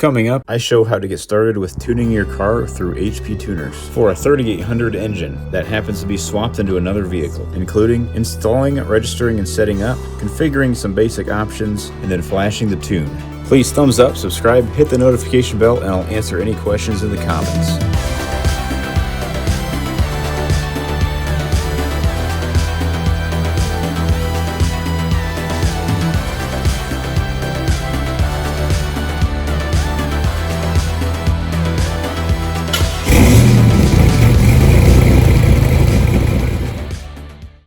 Coming up, I show how to get started with tuning your car through HPTuners for a 3800 engine that happens to be swapped into another vehicle, including installing, registering, and setting up, configuring some basic options, and then flashing the tune. Please thumbs up, subscribe, hit the notification bell, and I'll answer any questions in the comments.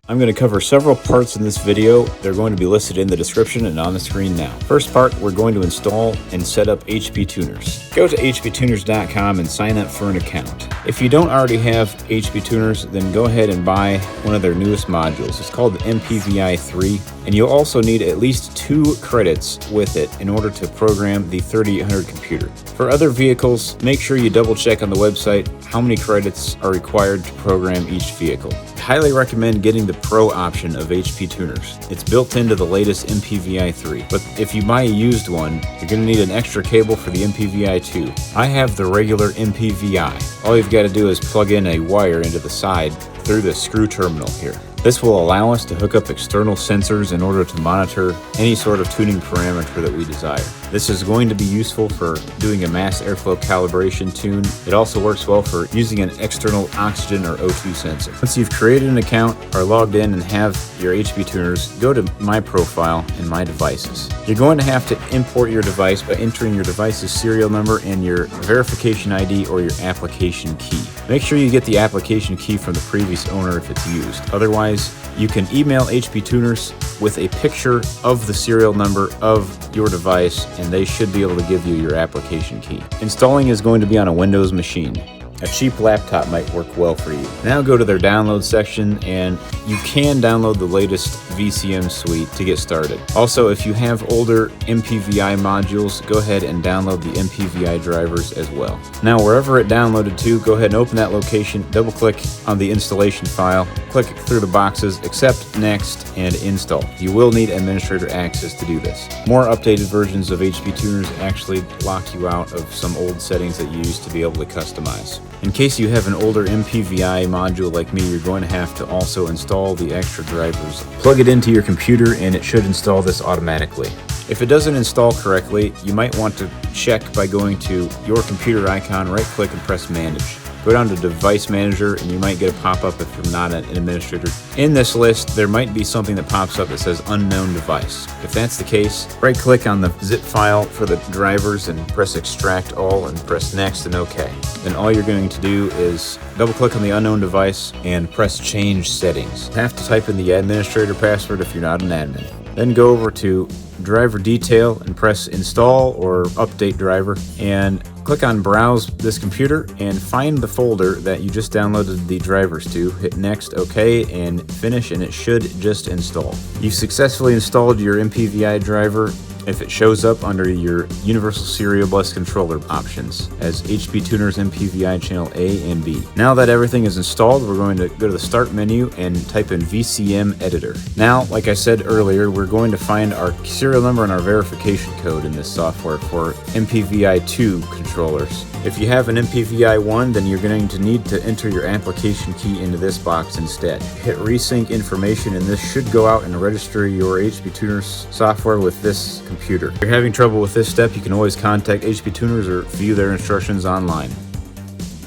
I'm going to cover several parts in this video. They're going to be listed in the description and on the screen now. First part, we're going to install and set up HPTuners. Go to HPTuners.com and sign up for an account. If you don't already have HPTuners, then go ahead and buy one of their newest modules. It's called the MPVI 3, and you'll also need at least 2 credits with it in order to program the 3800 computer. For other vehicles, make sure you double check on the website how many credits are required to program each vehicle. I highly recommend getting the Pro option of HPTuners. It's built into the latest MPVI 3, but if you buy a used one, you're going to need an extra cable for the MPVI 2. I have the regular MPVI. All you've got to do is plug in a wire into the side through the screw terminal here. This will allow us to hook up external sensors in order to monitor any sort of tuning parameter that we desire. This is going to be useful for doing a mass airflow calibration tune. It also works well for using an external oxygen or O2 sensor. Once you've created an account, are logged in, and have your HPTuners, go to My Profile and My Devices. You're going to have to import your device by entering your device's serial number and your verification ID or your application key. Make sure you get the application key from the previous owner if it's used. Otherwise, you can email HPTuners with a picture of the serial number of your device, and they should be able to give you your application key. Installing is going to be on a Windows machine. A cheap laptop might work well for you. Now go to their download section, and you can download the latest VCM suite to get started. Also, if you have older MPVI modules, go ahead and download the MPVI drivers as well. Now, wherever it downloaded to, go ahead and open that location, double click on the installation file, click through the boxes, accept, next, and install. You will need administrator access to do this. More updated versions of HPTuners actually lock you out of some old settings that you used to be able to customize. In case you have an older MPVI module like me, you're going to have to also install the extra drivers. Plug it into your computer and it should install this automatically. If it doesn't install correctly, you might want to check by going to your computer icon, right click and press Manage. Go down to Device Manager and you might get a pop-up if you're not an administrator. In this list, there might be something that pops up that says Unknown Device. If that's the case, right-click on the zip file for the drivers and press Extract All and press Next and OK. Then all you're going to do is double-click on the unknown device and press Change Settings. You have to type in the administrator password if you're not an admin. Then go over to Driver Detail and press Install or Update Driver, and click on Browse this computer and find the folder that you just downloaded the drivers to. Hit Next, OK, and Finish, and it should just install. You've successfully installed your MPVI driver if it shows up under your Universal Serial Bus Controller options as HPTuners MPVI Channel A and B. Now that everything is installed, we're going to go to the Start menu and type in VCM Editor. Now, like I said earlier, we're going to find our serial number and our verification code in this software for MPVI 2 controllers. If you have an MPVI 1, then you're going to need to enter your application key into this box instead. Hit Resync Information, and this should go out and register your HPTuners software with this computer. If you're having trouble with this step, you can always contact HPTuners or view their instructions online.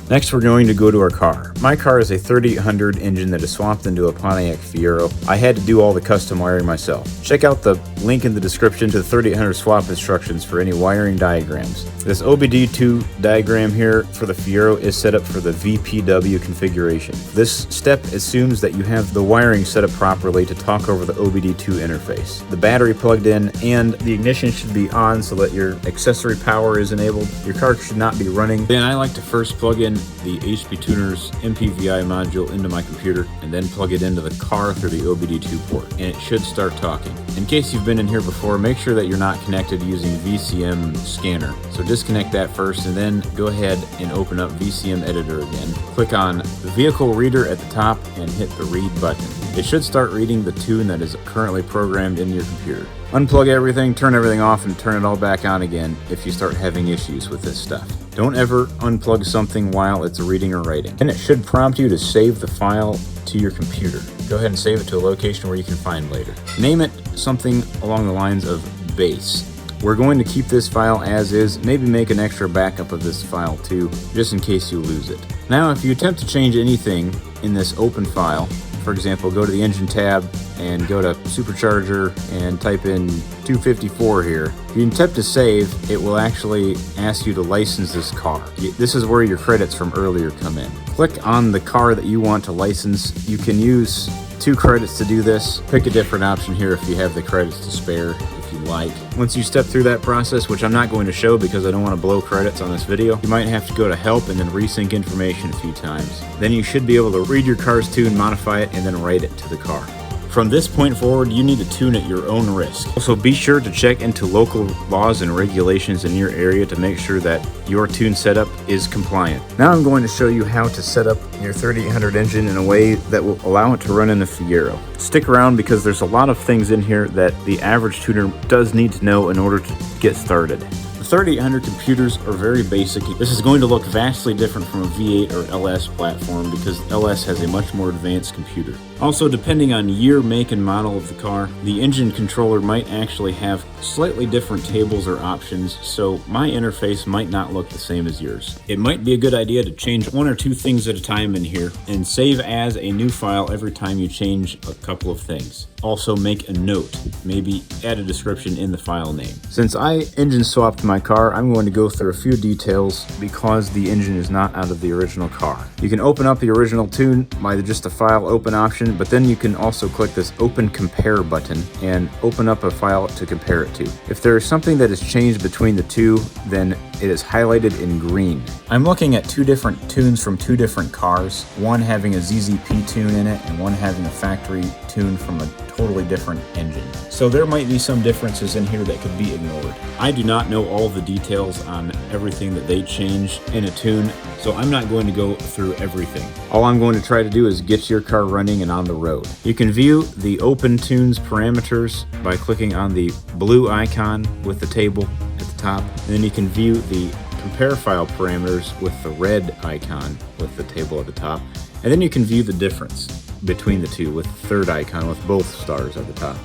Next, we're going to go to our car. My car is a 3800 engine that is swapped into a Pontiac Fiero. I had to do all the custom wiring myself. Check out the link in the description to the 3800 swap instructions for any wiring diagrams. This OBD2 diagram here for the Fiero is set up for the VPW configuration. This step assumes that you have the wiring set up properly to talk over the OBD2 interface. The battery plugged in and the ignition should be on so that your accessory power is enabled. Your car should not be running. Then I like to first plug in the HPTuners MPVI module into my computer and then plug it into the car through the OBD2 port, and it should start talking. In case you've been in here before, make sure that you're not connected using VCM Scanner. So disconnect that first and then go ahead and open up VCM Editor again. Click on the vehicle reader at the top and hit the read button. It should start reading the tune that is currently programmed in your computer. Unplug everything, turn everything off, and turn it all back on again if you start having issues with this stuff. Don't ever unplug something while it's reading or writing. And it should prompt you to save the file to your computer. Go ahead and save it to a location where you can find later. Name it something along the lines of base. We're going to keep this file as is, maybe make an extra backup of this file too, just in case you lose it. Now, if you attempt to change anything in this open file, for example, go to the engine tab and go to supercharger and type in 254 here. If you attempt to save, it will actually ask you to license this car. This is where your credits from earlier come in. Click on the car that you want to license. You can use 2 credits to do this. Pick a different option here if you have the credits to spare, if you like. Once you step through that process, which I'm not going to show because I don't want to blow credits on this video, you might have to go to help and then resync information a few times. Then you should be able to read your car's tune, modify it, and then write it to the car. From this point forward, you need to tune at your own risk. Also, be sure to check into local laws and regulations in your area to make sure that your tune setup is compliant. Now I'm going to show you how to set up your 3800 engine in a way that will allow it to run in the Fiero. Stick around because there's a lot of things in here that the average tuner does need to know in order to get started. The 3800 computers are very basic. This is going to look vastly different from a V8 or LS platform because LS has a much more advanced computer. Also, depending on year, make, and model of the car, the engine controller might actually have slightly different tables or options, so my interface might not look the same as yours. It might be a good idea to change 1 or 2 things at a time in here and save as a new file every time you change a couple of things. Also, make a note, maybe add a description in the file name. Since I engine swapped my car, I'm going to go through a few details because the engine is not out of the original car. You can open up the original tune by just the file open option, but then you can also click this open compare button and open up a file to compare it to. If there is something that is changed between the two, then it is highlighted in green. I'm looking at 2 different tunes from 2 different cars, one having a ZZP tune in it and one having a factory tune from a totally different engine. So there might be some differences in here that could be ignored. I do not know all the details on everything that they change in a tune, so I'm not going to go through everything. All I'm going to try to do is get your car running and on the road. You can view the Open Tunes parameters by clicking on the blue icon with the table at the top, and then you can view the compare file parameters with the red icon with the table at the top, and then you can view the difference between the two with the third icon with both stars at the top.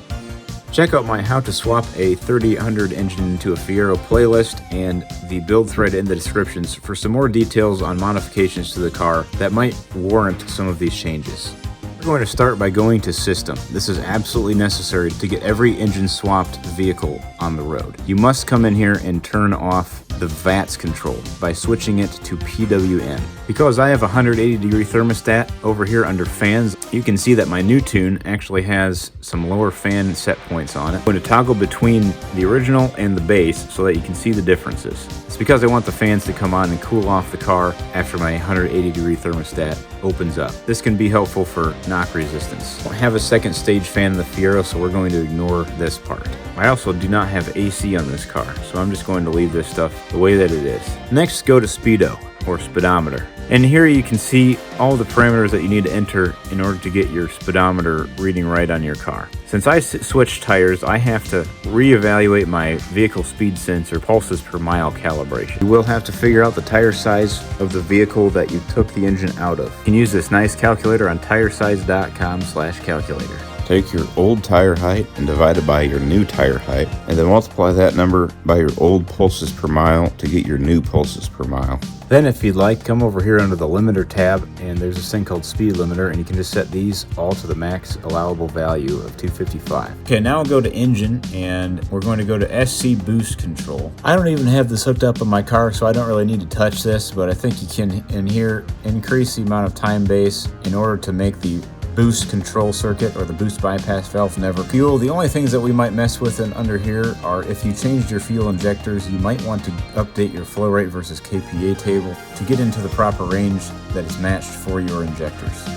Check out my How to Swap a 3800 engine into a Fiero playlist and the build thread in the descriptions for some more details on modifications to the car that might warrant some of these changes. We're going to start by going to System. This is absolutely necessary to get every engine swapped vehicle on the road. You must come in here and turn off the VATS control by switching it to PWM. Because I have a 180-degree thermostat over here under fans, you can see that my new tune actually has some lower fan set points on it. I'm going to toggle between the original and the base so that you can see the differences. It's because I want the fans to come on and cool off the car after my 180-degree thermostat opens up. This can be helpful for knock resistance. I have a second stage fan in the Fiero, so we're going to ignore this part. I also do not have AC on this car, so I'm just going to leave this stuff the way that it is. Next, go to Speedo, or speedometer. And here you can see all the parameters that you need to enter in order to get your speedometer reading right on your car. Since I switched tires, I have to reevaluate my vehicle speed sensor pulses per mile calibration. You will have to figure out the tire size of the vehicle that you took the engine out of. You can use this nice calculator on tiresize.com/calculator. Take your old tire height and divide it by your new tire height, and then multiply that number by your old pulses per mile to get your new pulses per mile. Then if you'd like, come over here under the limiter tab, and there's this thing called speed limiter, and you can just set these all to the max allowable value of 255. Okay, now we'll go to engine, and we're going to go to SC boost control. I don't even have this hooked up on my car, so I don't really need to touch this, but I think you can in here increase the amount of time base in order to make the boost control circuit or the boost bypass valve never fuel. The only things that we might mess with under here are if you changed your fuel injectors, you might want to update your flow rate versus KPA table to get into the proper range that is matched for your injectors.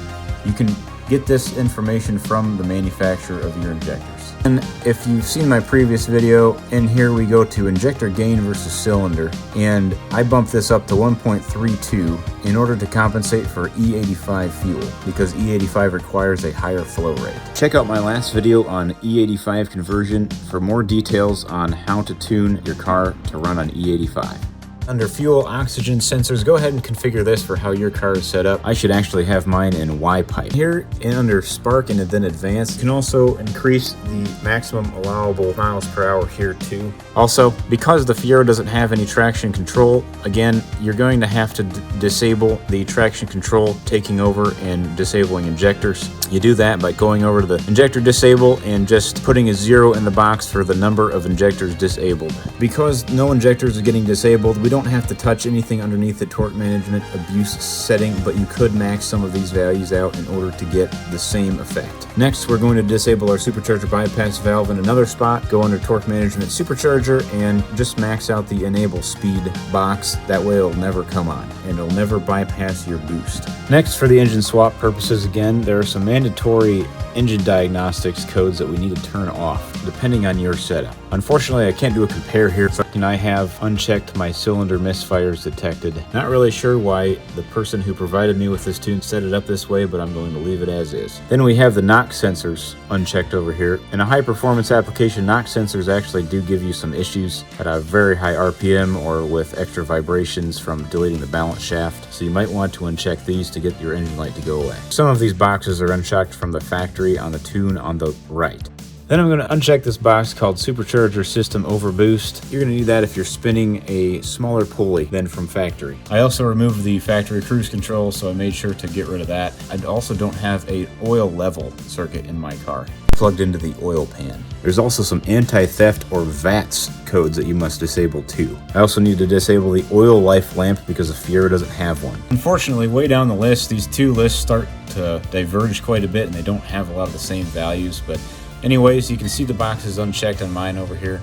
You can get this information from the manufacturer of your injectors. And if you've seen my previous video, in here we go to injector gain versus cylinder, and I bumped this up to 1.32 in order to compensate for E85 fuel, because E85 requires a higher flow rate. Check out my last video on E85 conversion for more details on how to tune your car to run on E85. Under fuel oxygen sensors, go ahead and configure this for how your car is set up. I should actually have mine in Y pipe. Here, and under spark and then advanced, you can also increase the maximum allowable miles per hour here too. Also, because the Fiero doesn't have any traction control, again, you're going to have to disable the traction control, taking over and disabling injectors. You do that by going over to the injector disable and just putting a 0 in the box for the number of injectors disabled. Because no injectors are getting disabled, we don't have to touch anything underneath the torque management abuse setting, but you could max some of these values out in order to get the same effect. Next, we're going to disable our supercharger bypass valve in another spot, go under torque management supercharger, and just max out the enable speed box. That way it'll never come on and it'll never bypass your boost. Next, for the engine swap purposes, again, there are some mandatory engine diagnostics codes that we need to turn off depending on your setup. Unfortunately, I can't do a compare here, and I have unchecked my cylinder misfires detected. Not really sure why the person who provided me with this tune set it up this way, but I'm going to leave it as is. Then we have the knock sensors unchecked over here. In a high performance application, knock sensors actually do give you some issues at a very high RPM or with extra vibrations from deleting the balance shaft, so you might want to uncheck these to get your engine light to go away. Some of these boxes are unchecked from the factory on the tune on the right. Then I'm going to uncheck this box called Supercharger System Overboost. You're going to need that if you're spinning a smaller pulley than from factory. I also removed the factory cruise control, so I made sure to get rid of that. I also don't have an oil level circuit in my car plugged into the oil pan. There's also some anti-theft or VATS codes that you must disable too. I also need to disable the oil life lamp because the Fiero doesn't have one. Unfortunately, way down the list, these two lists start to diverge quite a bit and they don't have a lot of the same values, but anyways, you can see the boxes unchecked on mine over here.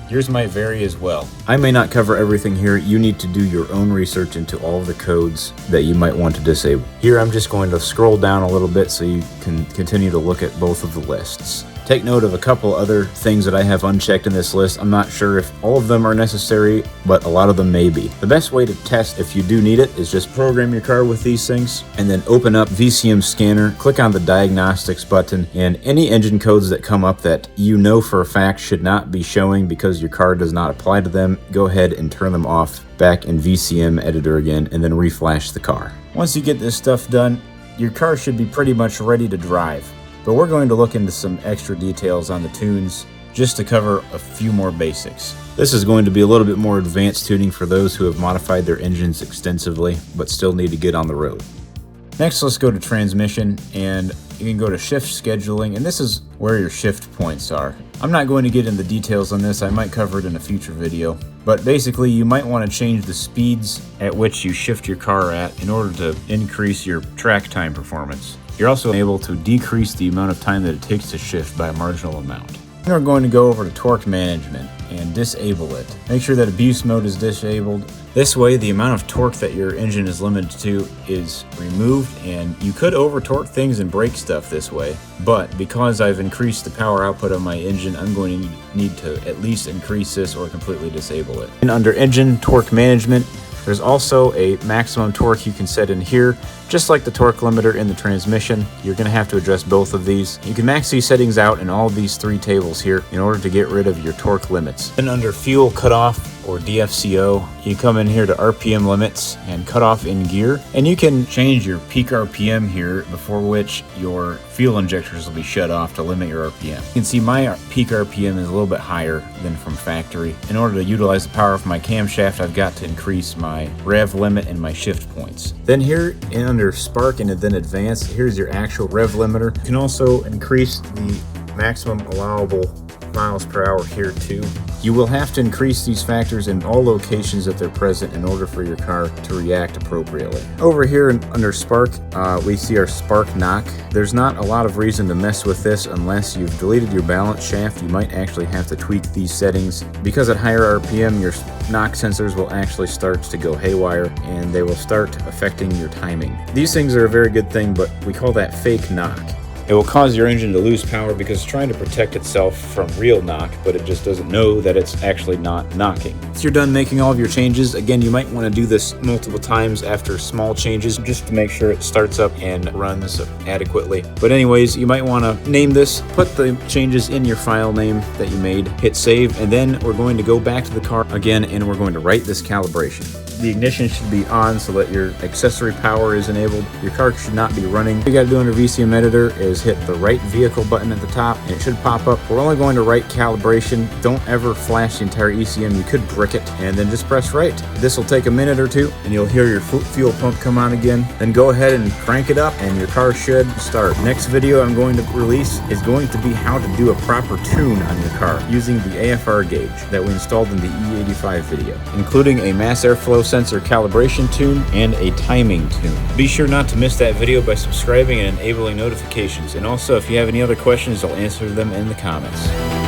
Yours might vary as well. I may not cover everything here. You need to do your own research into all of the codes that you might want to disable. Here I'm just going to scroll down a little bit so you can continue to look at both of the lists. Take note of a couple other things that I have unchecked in this list. I'm not sure if all of them are necessary, but a lot of them may be. The best way to test if you do need it is just program your car with these things and then open up VCM Scanner, click on the diagnostics button, and any engine codes that come up that you know for a fact should not be showing because your car does not apply to them, go ahead and turn them off back in VCM Editor again and then reflash the car. Once you get this stuff done, your car should be pretty much ready to drive. But we're going to look into some extra details on the tunes just to cover a few more basics. This is going to be a little bit more advanced tuning for those who have modified their engines extensively but still need to get on the road. Next, let's go to transmission, and you can go to shift scheduling, and this is where your shift points are. I'm not going to get into details on this, I might cover it in a future video, but basically you might want to change the speeds at which you shift your car at in order to increase your track time performance. You're also able to decrease the amount of time that it takes to shift by a marginal amount. Then we're going to go over to torque management and disable it. Make sure that abuse mode is disabled. This way, the amount of torque that your engine is limited to is removed, and you could over torque things and break stuff this way, but because I've increased the power output of my engine, I'm going to need to at least increase this or completely disable it. And under engine torque management, there's also a maximum torque you can set in here. Just like the torque limiter in the transmission, you're going to have to adjust both of these. You can max these settings out in all of these three tables here in order to get rid of your torque limits. Then under fuel cutoff or DFCO, you come in here to RPM limits and cutoff in gear, and you can change your peak RPM here before which your fuel injectors will be shut off to limit your RPM. You can see my peak RPM is a little bit higher than from factory. In order to utilize the power of my camshaft, I've got to increase my rev limit and my shift points. Then here under spark and then advanced, here's your actual rev limiter. You can also increase the maximum allowable miles per hour here too. You will have to increase these factors in all locations that they're present in order for your car to react appropriately. Over here under spark, we see our spark knock. There's not a lot of reason to mess with this unless you've deleted your balance shaft. You might actually have to tweak these settings because at higher RPM, your knock sensors will actually start to go haywire and they will start affecting your timing. These things are a very good thing, but we call that fake knock. It will cause your engine to lose power because it's trying to protect itself from real knock, but it just doesn't know that it's actually not knocking. Once you're done making all of your changes, again, you might want to do this multiple times after small changes just to make sure it starts up and runs adequately. But anyways, you might want to name this, put the changes in your file name that you made, hit save, and then we're going to go back to the car again and we're going to write this calibration. The ignition should be on so that your accessory power is enabled. Your car should not be running. What you got to do under VCM Editor is hit the right vehicle button at the top and it should pop up. We're only going to write calibration. Don't ever flash the entire ECM. You could brick it, and then just press write. This will take a minute or two and you'll hear your fuel pump come on again. Then go ahead and crank it up and your car should start. Next video I'm going to release is going to be how to do a proper tune on your car using the AFR gauge that we installed in the E85 video, including a mass airflow sensor calibration tune and a timing tune. Be sure not to miss that video by subscribing and enabling notifications. And also, if you have any other questions, I'll answer them in the comments.